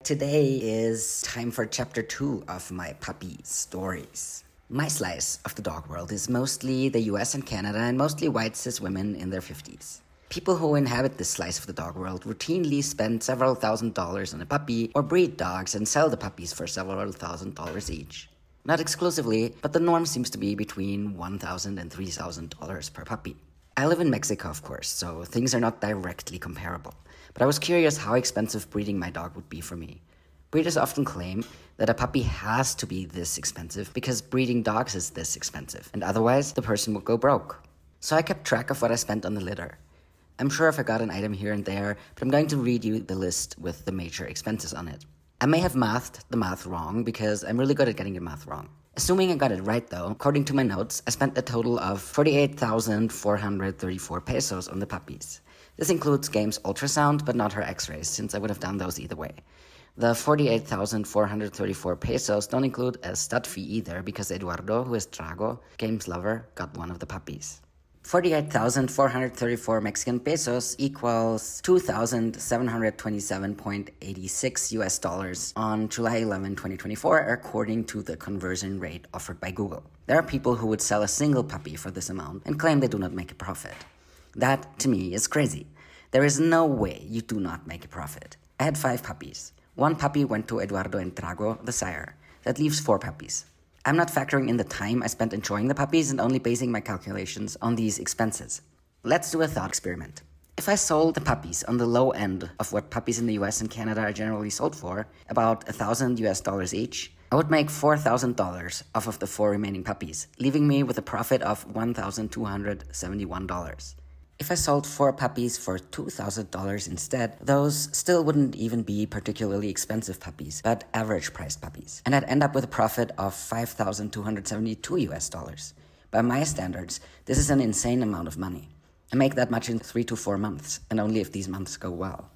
Today is time for chapter 2 of my puppy stories. My slice of the dog world is mostly the US and Canada and mostly white cis women in their 50s. People who inhabit this slice of the dog world routinely spend several $1,000s on a puppy or breed dogs and sell the puppies for several $1,000s each. Not exclusively, but the norm seems to be between $1,000 and $3,000 per puppy. I live in Mexico, of course, so things are not directly comparable. But I was curious how expensive breeding my dog would be for me. Breeders often claim that a puppy has to be this expensive because breeding dogs is this expensive, and otherwise the person would go broke. So I kept track of what I spent on the litter. I'm sure I forgot an item here and there, but I'm going to read you the list with the major expenses on it. I may have mathed the math wrong because I'm really good at getting the math wrong. Assuming I got it right though, according to my notes, I spent a total of 48,434 pesos on the puppies. This includes Game's ultrasound, but not her x-rays, since I would have done those either way. The 48,434 pesos don't include a stud fee either, because Eduardo, who is Trago, Game's lover, got one of the puppies. 48,434 Mexican pesos equals $2,727.86 on July 11, 2024, according to the conversion rate offered by Google. There are people who would sell a single puppy for this amount and claim they do not make a profit. That, to me, is crazy. There is no way you do not make a profit. I had 5 puppies. 1 puppy went to Eduardo and Trago, the sire. That leaves 4 puppies. I'm not factoring in the time I spent enjoying the puppies and only basing my calculations on these expenses. Let's do a thought experiment. If I sold the puppies on the low end of what puppies in the US and Canada are generally sold for, about $1,000 each, I would make $4,000 off of the 4 remaining puppies, leaving me with a profit of $1,271. If I sold 4 puppies for $2,000 instead, those still wouldn't even be particularly expensive puppies, but average priced puppies. And I'd end up with a profit of $5,272. By my standards, this is an insane amount of money. I make that much in 3 to 4 months, and only if these months go well.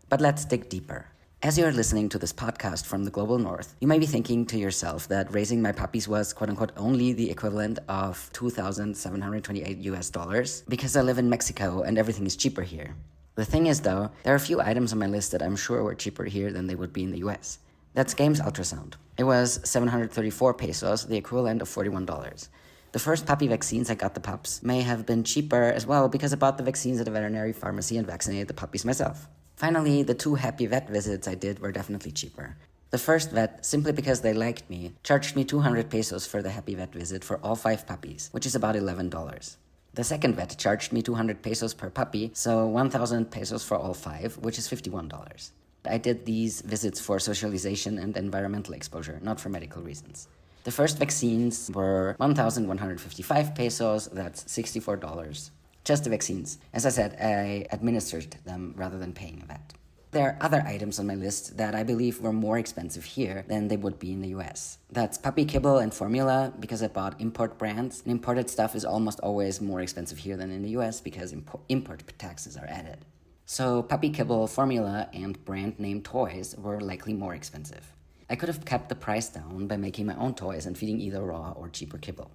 But let's dig deeper. As you are listening to this podcast from the global north, you may be thinking to yourself that raising my puppies was quote-unquote only the equivalent of $2,728 because I live in Mexico and everything is cheaper here. The thing is though, there are a few items on my list that I'm sure were cheaper here than they would be in the US. That's Game's ultrasound. It was 734 pesos, the equivalent of $41. The first puppy vaccines I got the pups may have been cheaper as well because I bought the vaccines at a veterinary pharmacy and vaccinated the puppies myself. Finally, the 2 happy vet visits I did were definitely cheaper. The first vet, simply because they liked me, charged me 200 pesos for the happy vet visit for all 5 puppies, which is about $11. The second vet charged me 200 pesos per puppy, so 1,000 pesos for all 5, which is $51. I did these visits for socialization and environmental exposure, not for medical reasons. The first vaccines were 1,155 pesos, that's $64. Just the vaccines. As I said, I administered them rather than paying a vet. There are other items on my list that I believe were more expensive here than they would be in the US. That's puppy kibble and formula because I bought import brands. And imported stuff is almost always more expensive here than in the US because import taxes are added. So puppy kibble, formula, and brand name toys were likely more expensive. I could have kept the price down by making my own toys and feeding either raw or cheaper kibble.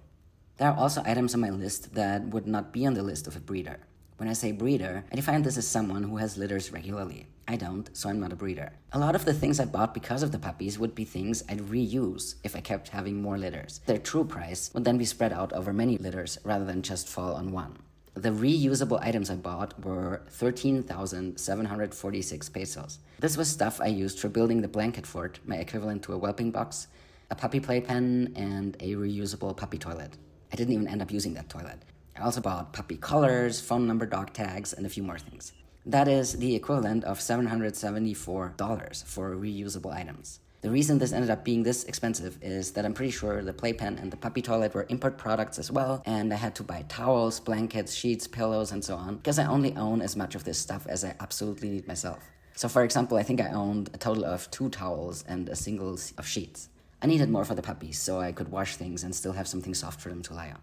There are also items on my list that would not be on the list of a breeder. When I say breeder, I define this as someone who has litters regularly. I don't, so I'm not a breeder. A lot of the things I bought because of the puppies would be things I'd reuse if I kept having more litters. Their true price would then be spread out over many litters rather than just fall on one. The reusable items I bought were 13,746 pesos. This was stuff I used for building the blanket fort, my equivalent to a whelping box, a puppy playpen, and a reusable puppy toilet. I didn't even end up using that toilet. I also bought puppy collars, phone number dog tags, and a few more things. That is the equivalent of $774 for reusable items. The reason this ended up being this expensive is that I'm pretty sure the playpen and the puppy toilet were import products as well, and I had to buy towels, blankets, sheets, pillows, and so on, because I only own as much of this stuff as I absolutely need myself. So for example, I think I owned a total of 2 towels and a single of sheets. I needed more for the puppies so I could wash things and still have something soft for them to lie on.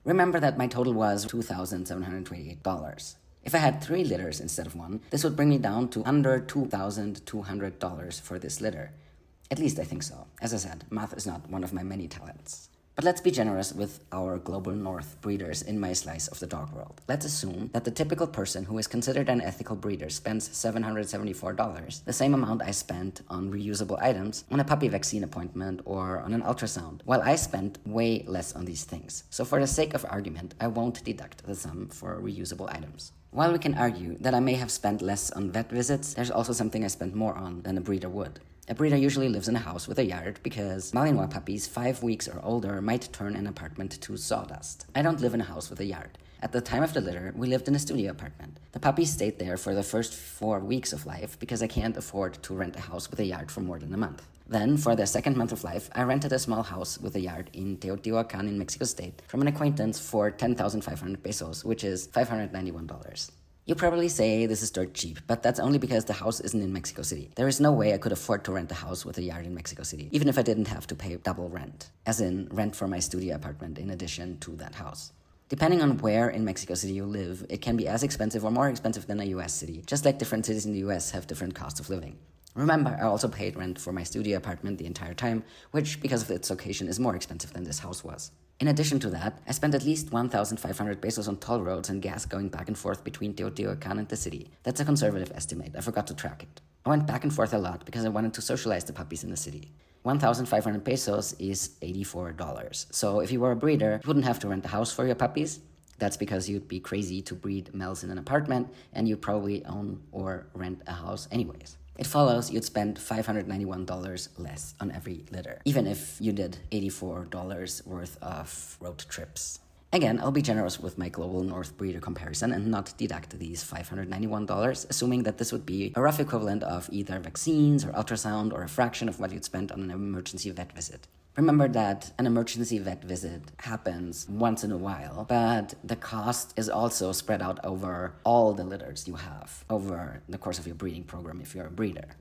Remember that my total was $2,728. If I had 3 litters instead of 1, this would bring me down to under $2,200 for this litter. At least I think so. As I said, math is not one of my many talents. But let's be generous with our global north breeders in my slice of the dog world. Let's assume that the typical person who is considered an ethical breeder spends $774, the same amount I spent on reusable items, on a puppy vaccine appointment, or on an ultrasound, while I spent way less on these things. So for the sake of argument, I won't deduct the sum for reusable items. While we can argue that I may have spent less on vet visits, there's also something I spent more on than a breeder would. A breeder usually lives in a house with a yard because Malinois puppies 5 weeks or older might turn an apartment to sawdust. I don't live in a house with a yard. At the time of the litter, we lived in a studio apartment. The puppies stayed there for the first 4 weeks of life because I can't afford to rent a house with a yard for more than a month. Then, for the second month of life, I rented a small house with a yard in Teotihuacan in Mexico State from an acquaintance for 10,500 pesos, which is $591. You probably say this is dirt cheap, but that's only because the house isn't in Mexico City. There is no way I could afford to rent a house with a yard in Mexico City, even if I didn't have to pay double rent, as in rent for my studio apartment in addition to that house. Depending on where in Mexico City you live, it can be as expensive or more expensive than a US city, just like different cities in the US have different costs of living. Remember, I also paid rent for my studio apartment the entire time, which, because of its location, is more expensive than this house was. In addition to that, I spent at least 1,500 pesos on toll roads and gas going back and forth between Teotihuacan and the city. That's a conservative estimate, I forgot to track it. I went back and forth a lot because I wanted to socialize the puppies in the city. 1,500 pesos is $84. So if you were a breeder, you wouldn't have to rent a house for your puppies. That's because you'd be crazy to breed males in an apartment, and you probably own or rent a house anyways. It follows you'd spend $591 less on every litter, even if you did $84 worth of road trips. Again, I'll be generous with my global north breeder comparison and not deduct these $591, assuming that this would be a rough equivalent of either vaccines or ultrasound or a fraction of what you'd spend on an emergency vet visit. Remember that an emergency vet visit happens once in a while, but the cost is also spread out over all the litters you have over the course of your breeding program if you're a breeder.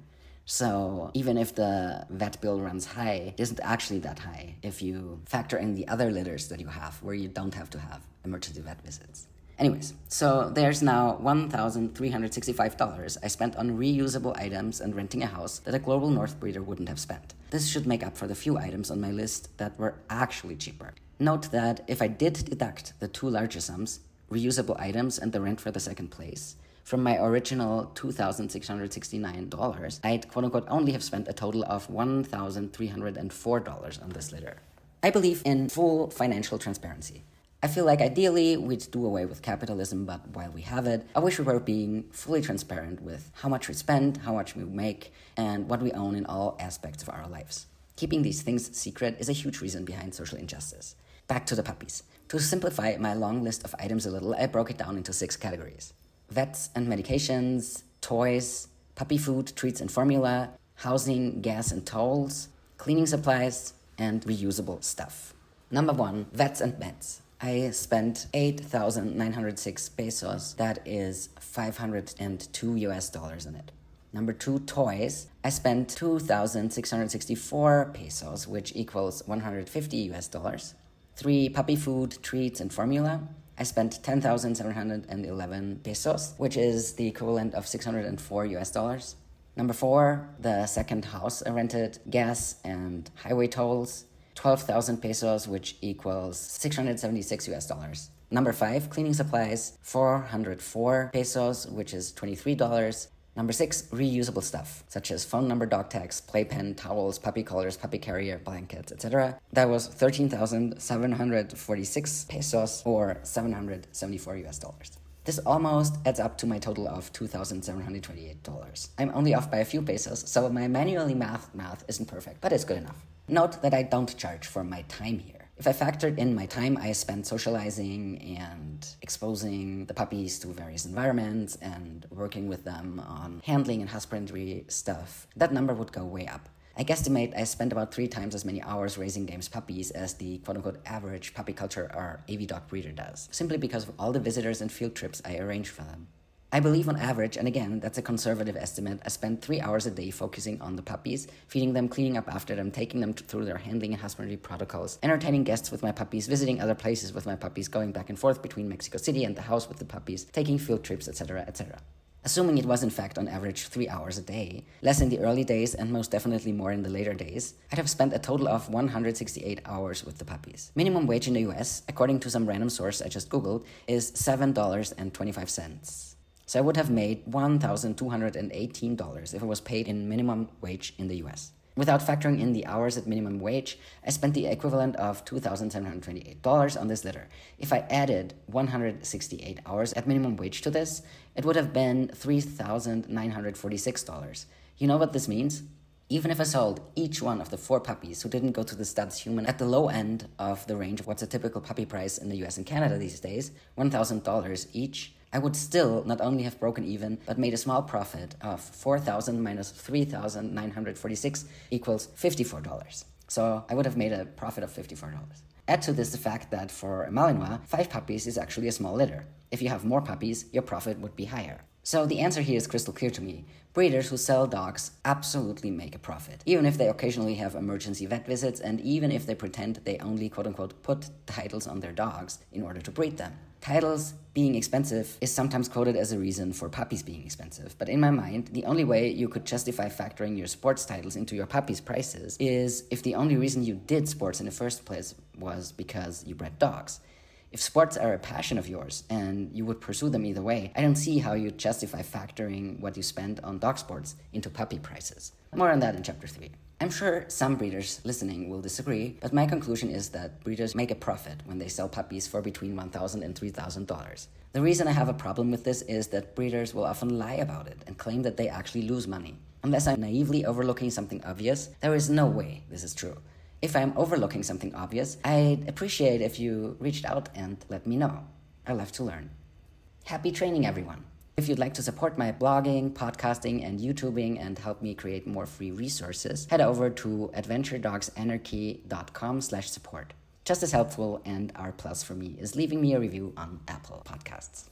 So even if the vet bill runs high, it isn't actually that high if you factor in the other litters that you have where you don't have to have emergency vet visits. Anyways, so there's now $1,365 I spent on reusable items and renting a house that a global north breeder wouldn't have spent. This should make up for the few items on my list that were actually cheaper. Note that if I did deduct the two larger sums, reusable items and the rent for the second place, from my original $2,669, I'd quote-unquote only have spent a total of $1,304 on this litter. I believe in full financial transparency. I feel like ideally we'd do away with capitalism, but while we have it, I wish we were being fully transparent with how much we spend, how much we make, and what we own in all aspects of our lives. Keeping these things secret is a huge reason behind social injustice. Back to the puppies. To simplify my long list of items a little, I broke it down into 6 categories. Vets and medications, toys, puppy food, treats and formula, housing, gas and tolls, cleaning supplies, and reusable stuff. Number 1, vets and meds. I spent 8,906 pesos, that is $502 on it. Number 2, toys. I spent 2,664 pesos, which equals $150. 3, puppy food, treats, and formula. I spent 10,711 pesos, which is the equivalent of $604. Number 4, the second house I rented, gas and highway tolls. 12,000 pesos, which equals $676. Number 5, cleaning supplies, 404 pesos, which is $23. Number 6, reusable stuff, such as phone number, dog tags, playpen, towels, puppy collars, puppy carrier, blankets, etc. That was 13,746 pesos, or $774. This almost adds up to my total of $2,728. I'm only off by a few pesos, so my manually math isn't perfect, but it's good enough. Note that I don't charge for my time here. If I factored in my time I spent socializing and exposing the puppies to various environments and working with them on handling and husbandry stuff, that number would go way up. I guesstimate I spent about 3 times as many hours raising Dame's puppies as the quote-unquote average puppy culture or AV dog breeder does, simply because of all the visitors and field trips I arrange for them. I believe on average, and again, that's a conservative estimate, I spend 3 hours a day focusing on the puppies, feeding them, cleaning up after them, taking them through their handling and husbandry protocols, entertaining guests with my puppies, visiting other places with my puppies, going back and forth between Mexico City and the house with the puppies, taking field trips, etc., etc. Assuming it was in fact on average 3 hours a day, less in the early days and most definitely more in the later days, I'd have spent a total of 168 hours with the puppies. Minimum wage in the US, according to some random source I just googled, is $7.25. So I would have made $1,218 if it was paid in minimum wage in the US. Without factoring in the hours at minimum wage, I spent the equivalent of $2,728 on this litter. If I added 168 hours at minimum wage to this, it would have been $3,946. You know what this means? Even if I sold each one of the 4 puppies who didn't go to the studs human at the low end of the range of what's a typical puppy price in the US and Canada these days, $1,000 each, I would still not only have broken even, but made a small profit of $4,000 minus $3,946 equals $54. So I would have made a profit of $54. Add to this the fact that for a Malinois, 5 puppies is actually a small litter. If you have more puppies, your profit would be higher. So the answer here is crystal clear to me. Breeders who sell dogs absolutely make a profit, even if they occasionally have emergency vet visits and even if they pretend they only quote-unquote put titles on their dogs in order to breed them. Titles being expensive is sometimes quoted as a reason for puppies being expensive, but in my mind, the only way you could justify factoring your sports titles into your puppies' prices is if the only reason you did sports in the first place was because you bred dogs. If sports are a passion of yours and you would pursue them either way, I don't see how you'd justify factoring what you spend on dog sports into puppy prices. More on that in chapter 3. I'm sure some breeders listening will disagree, but my conclusion is that breeders make a profit when they sell puppies for between $1,000 and $3,000. The reason I have a problem with this is that breeders will often lie about it and claim that they actually lose money. Unless I'm naively overlooking something obvious, there is no way this is true. If I'm overlooking something obvious, I'd appreciate if you reached out and let me know. I love to learn. Happy training, everyone. If you'd like to support my blogging, podcasting, and YouTubing and help me create more free resources, head over to adventuredogsanarchy.com/support. Just as helpful and R+ for me is leaving me a review on Apple Podcasts.